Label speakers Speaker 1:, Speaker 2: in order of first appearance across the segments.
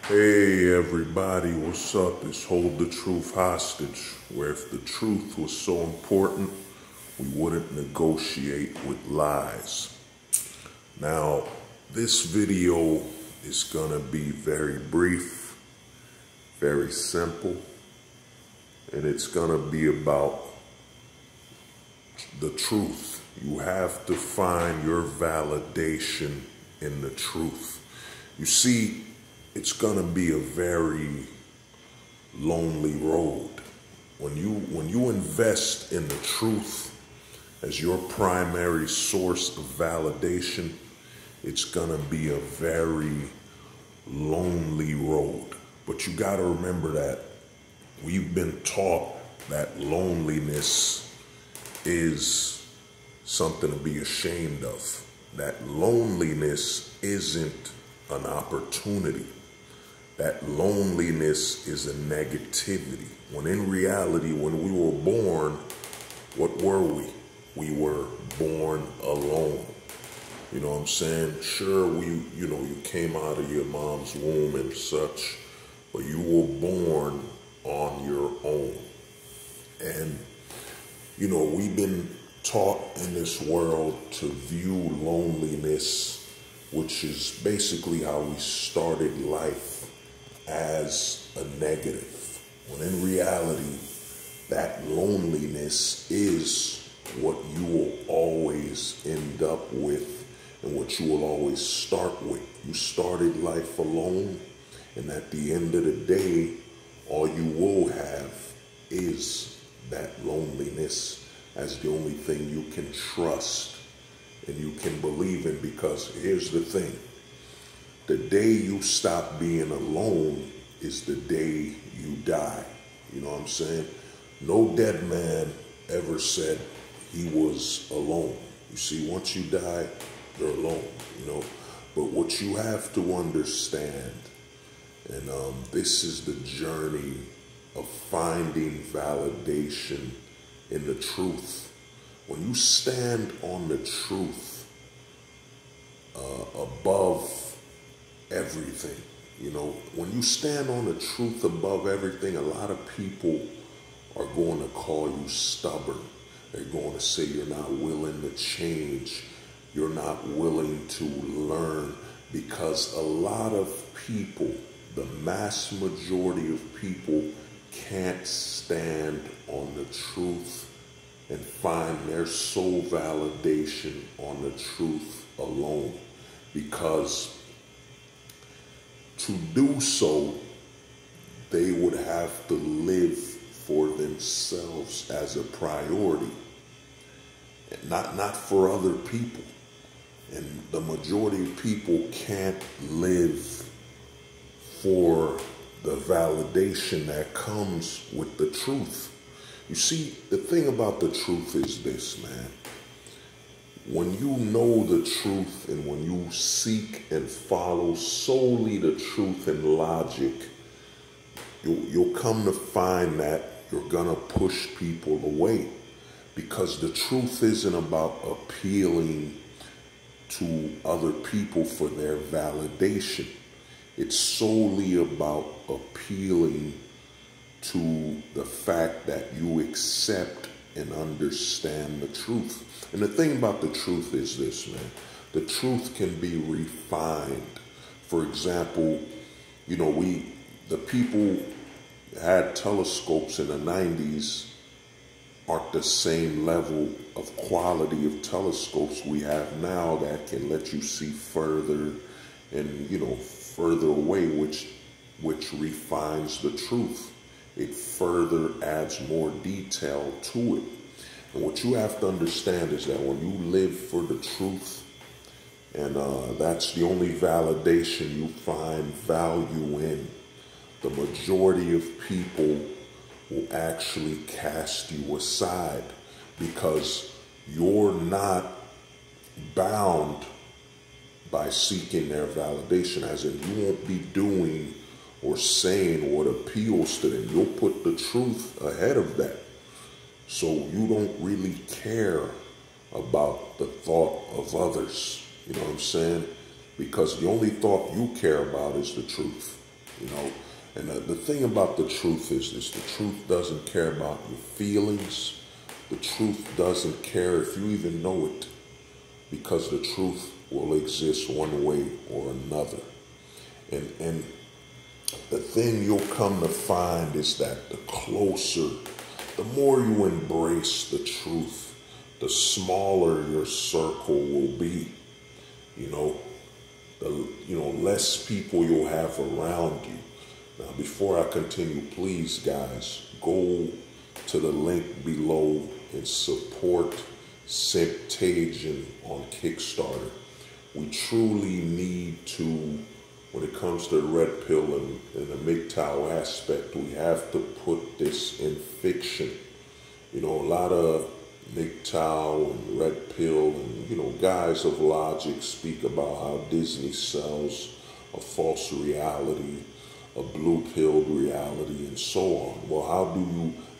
Speaker 1: Hey everybody, what's up? It's Hold the Truth Hostage, where if the truth was so important, we wouldn't negotiate with lies. Now, this video is gonna be very brief, very simple, and it's gonna be about the truth. You have to find your validation in the truth. You see, it's gonna be a very lonely road. When you invest in the truth as your primary source of validation, it's gonna be a very lonely road. But you gotta remember that we've been taught that loneliness is something to be ashamed of. That loneliness isn't an opportunity. That loneliness is a negativity. When in reality, when we were born, what were we? We were born alone. You know what I'm saying? Sure, you came out of your mom's womb and such, but you were born on your own. And, we've been taught in this world to view loneliness, which is basically how we started life, as a negative. When in reality, that loneliness is what you will always end up with and what you will always start with. You started life alone, and at the end of the day, all you will have is that loneliness as the only thing you can trust and you can believe in, because here's the thing. The day you stop being alone is the day you die. You know what I'm saying? No dead man ever said he was alone. You see, once you die, you're alone, But what you have to understand, and this is the journey of finding validation in the truth. When you stand on the truth above everything, when you stand on the truth above everything, a lot of people are going to call you stubborn. They're going to say you're not willing to change. You're not willing to learn, because a lot of people, the mass majority of people, can't stand on the truth and find their sole validation on the truth alone, because to do so, they would have to live for themselves as a priority, and not for other people. And the majority of people can't live for the validation that comes with the truth. You see, the thing about the truth is this, man. When you know the truth and when you seek and follow solely the truth and logic, you'll come to find that you're gonna push people away, because the truth isn't about appealing to other people for their validation. It's solely about appealing to the fact that you accept and understand the truth. And the thing about the truth is this, man. The truth can be refined. For example, the people had telescopes in the 90s aren't the same level of quality of telescopes we have now that can let you see further and, further away, which refines the truth. It further adds more detail to it. And what you have to understand is that when you live for the truth, and that's the only validation you find value in, the majority of people will actually cast you aside, because you're not bound by seeking their validation, as in you won't be doing or saying what appeals to them. You'll put the truth ahead of that. So you don't really care about the thought of others. You know what I'm saying? Because the only thought you care about is the truth. you know. And the thing about the truth is this: the truth doesn't care about your feelings. The truth doesn't care if you even know it, because the truth will exist one way or another. And the thing you'll come to find is that the more you embrace the truth, the smaller your circle will be. You know, less people you'll have around you. Now, before I continue, please, guys, go to the link below and support Simptagion on Kickstarter. We truly need to, when it comes to the red pill and the MGTOW aspect, we have to put this in fiction. You know, a lot of MGTOW and red pill and, guys of logic speak about how Disney sells a false reality, a blue-pilled reality, and so on. Well,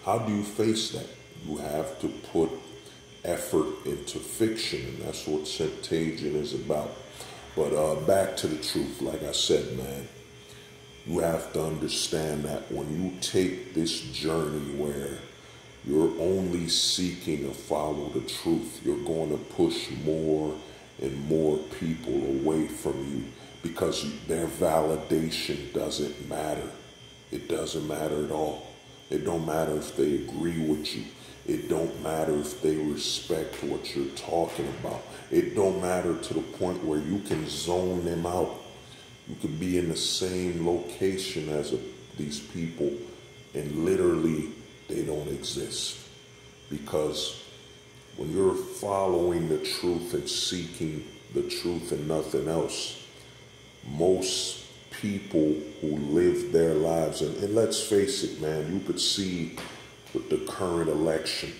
Speaker 1: how do you face that? You have to put effort into fiction, and that's what Simptagion is about. But back to the truth, like I said, man, you have to understand that when you take this journey where you're only seeking to follow the truth, you're going to push more and more people away from you, because their validation doesn't matter. It doesn't matter at all. It don't matter if they agree with you. It don't matter if they respect what you're talking about. It don't matter to the point where you can zone them out. You could be in the same location as these people, and literally they don't exist. Because when you're following the truth and seeking the truth and nothing else, most people who live their lives, and let's face it, man, you could see with the current election,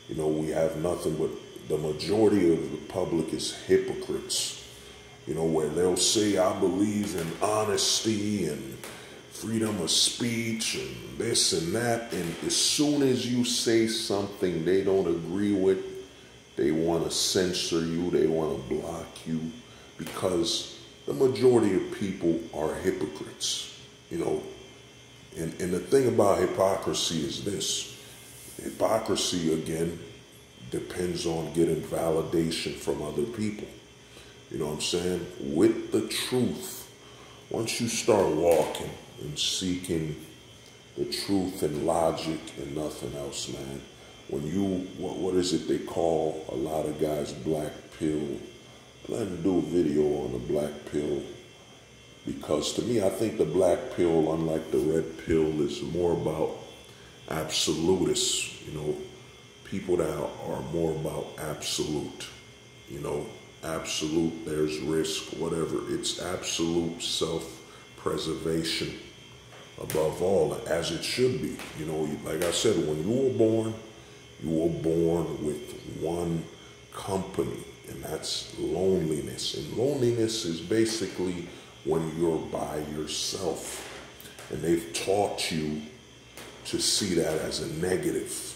Speaker 1: we have nothing but the majority of the public is hypocrites, where they'll say, I believe in honesty and freedom of speech and this and that, and as soon as you say something they don't agree with, they want to censor you, they want to block you, because the majority of people are hypocrites, And the thing about hypocrisy is this: hypocrisy, again, depends on getting validation from other people. You know what I'm saying? With the truth, once you start walking and seeking the truth and logic and nothing else, man, when you, what is it they call a lot of guys, black pill? I plan to do a video on the black pill, because to me, I think the black pill, unlike the red pill, is more about absolutists, people that are more about absolute, absolute, there's risk, whatever. It's absolute self-preservation above all, as it should be. Like I said, when you were born with one company, and that's loneliness. And loneliness is basically when you're by yourself, and they've taught you to see that as a negative,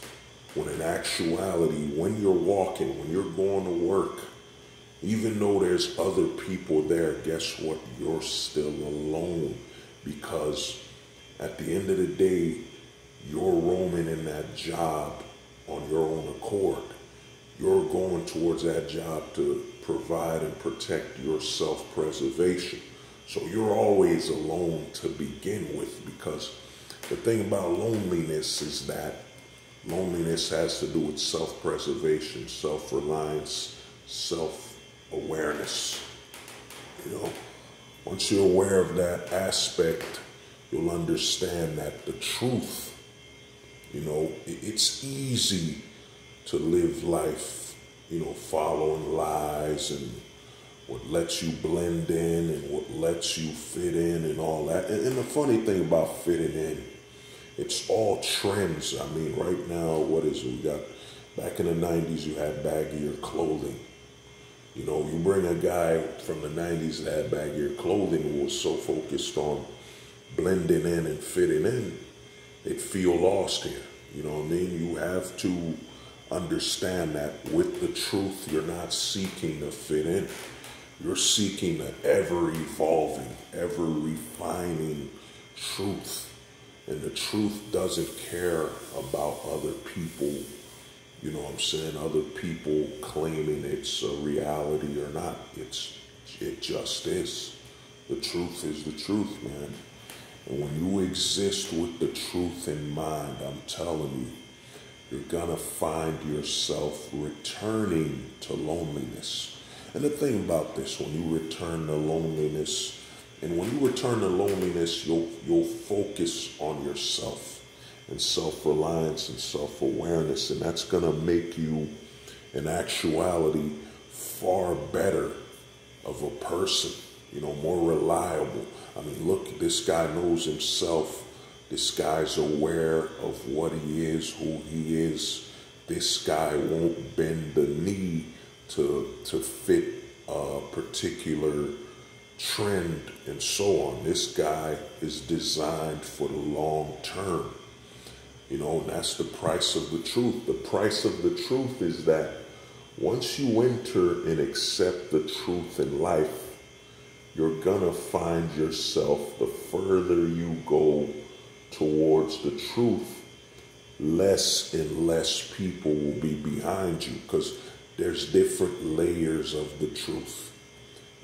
Speaker 1: when in actuality, when you're walking, when you're going to work, even though there's other people there, guess what? You're still alone, because at the end of the day, you're roaming in that job on your own accord. You're going towards that job to provide and protect your self-preservation. So you're always alone to begin with, because the thing about loneliness is that loneliness has to do with self-preservation, self-reliance, self-awareness. Once you're aware of that aspect, you'll understand that the truth, it's easy to live life, following lies and what lets you blend in and what lets you fit in and all that. And the funny thing about fitting in, it's all trends. I mean, right now, what is it? We got, back in the 90s, you had baggier clothing. You bring a guy from the 90s that had baggier clothing who was so focused on blending in and fitting in, they'd feel lost here. You know what I mean? You have to understand that with the truth, you're not seeking to fit in. You're seeking the ever-evolving, ever-refining truth. And the truth doesn't care about other people, you know what I'm saying, other people claiming it's a reality or not. It just is. The truth is the truth, man. And when you exist with the truth in mind, I'm telling you, you're gonna find yourself returning to loneliness. And the thing about this, when you return to loneliness, and when you return to loneliness, you'll focus on yourself and self-reliance and self-awareness, and that's gonna make you, in actuality, far better of a person, you know, more reliable. I mean, look, this guy knows himself. This guy's aware of what he is, who he is. This guy won't bend the knee to fit a particular trend and so on. This guy is designed for the long term. You know, and that's the price of the truth. The price of the truth is that once you enter and accept the truth in life, you're gonna find yourself, the further you go towards the truth, less and less people will be behind you, because there's different layers of the truth.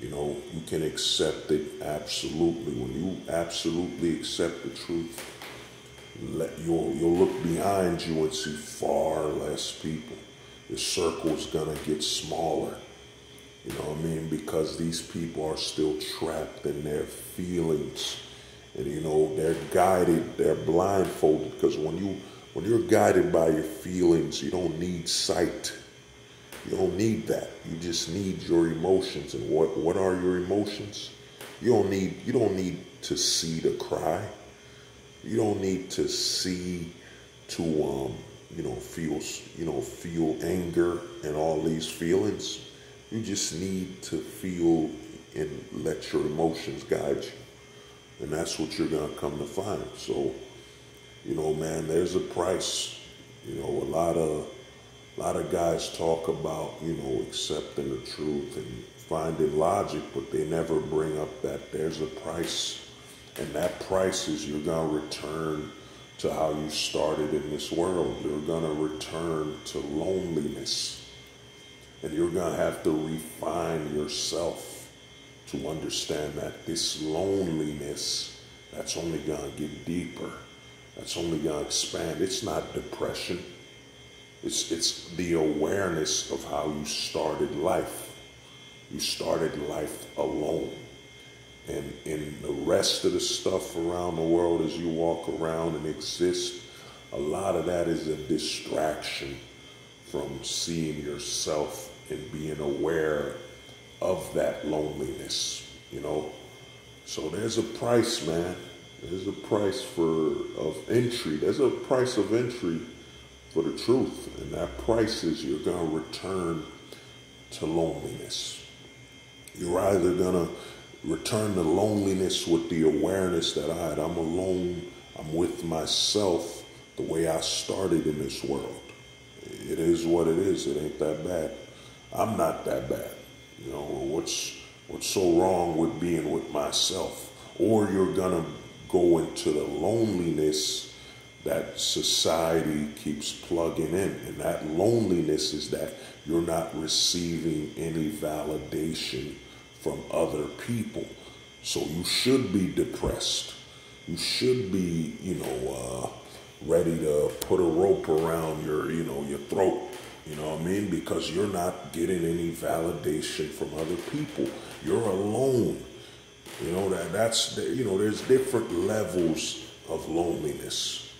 Speaker 1: You know, you can accept it absolutely. When you absolutely accept the truth, you'll look behind you and see far less people. The circle's gonna get smaller. You know what I mean? Because these people are still trapped in their feelings. And you know, they're guided, they're blindfolded. Because when you're guided by your feelings, you don't need sight. You don't need that. You just need your emotions. And what are your emotions? You don't need to see to cry. You don't need to see to feel anger and all these feelings. You just need to feel and let your emotions guide you. And that's what you're gonna come to find. So, you know, man, there's a price. You know, a lot of guys talk about, you know, accepting the truth and finding logic, but they never bring up that there's a price. And that price is you're gonna return to how you started in this world. You're gonna return to loneliness. And you're gonna have to refine yourself to understand that this loneliness, that's only gonna get deeper. That's only gonna expand. It's not depression. It's the awareness of how you started life. You started life alone. And in the rest of the stuff around the world as you walk around and exist, a lot of that is a distraction from seeing yourself and being aware of that loneliness, you know. So there's a price, man. There's a price of entry. There's a price of entry for the truth. And that price is you're going to return to loneliness. You're either going to return to loneliness with the awareness that I'm alone, I'm with myself the way I started in this world. It is what it is. It ain't that bad. I'm not that bad. You know, what's so wrong with being with myself? Or you're gonna go into the loneliness that society keeps plugging in. And that loneliness is that you're not receiving any validation from other people. So you should be depressed. You should be, ready to put a rope around your throat. You know what I mean? Because you're not getting any validation from other people. You're alone. You know, there's different levels of loneliness.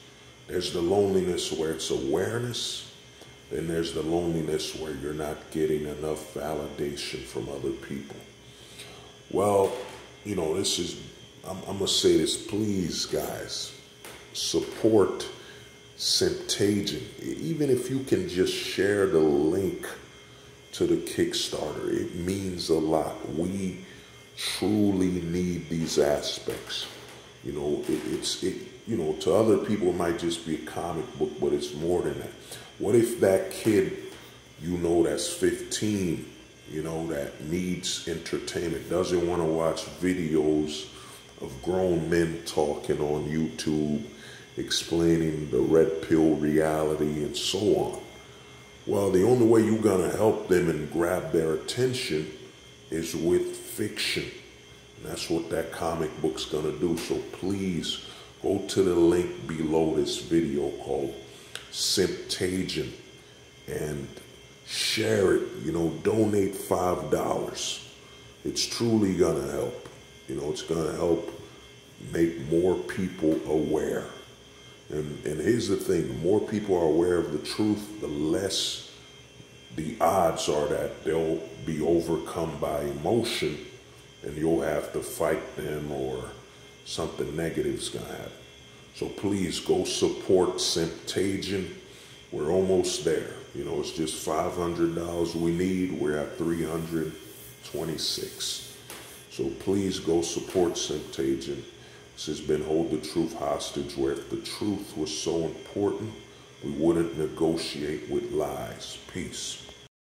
Speaker 1: There's the loneliness where it's awareness. Then there's the loneliness where you're not getting enough validation from other people. Well, I'm going to say this, please, guys, support Symptagion. Even if you can just share the link to the Kickstarter, it means a lot. We truly need these aspects. To other people, it might just be a comic book, but it's more than that. What if that kid, that's 15, that needs entertainment, doesn't want to watch videos of grown men talking on YouTube, explaining the red pill reality and so on. Well, the only way you're going to help them and grab their attention is with fiction. And that's what that comic book's going to do. So please go to the link below this video called Simptagion and share it. Donate $5. It's truly going to help. It's going to help make more people aware. And here's the thing, the more people are aware of the truth, the less the odds are that they'll be overcome by emotion and you'll have to fight them or something negative's gonna happen. So please go support Simptagion. We're almost there. It's just $500 we need. We're at 326. So please go support Simptagion. This has been Hold the Truth Hostage, where if the truth was so important, we wouldn't negotiate with lies. Peace.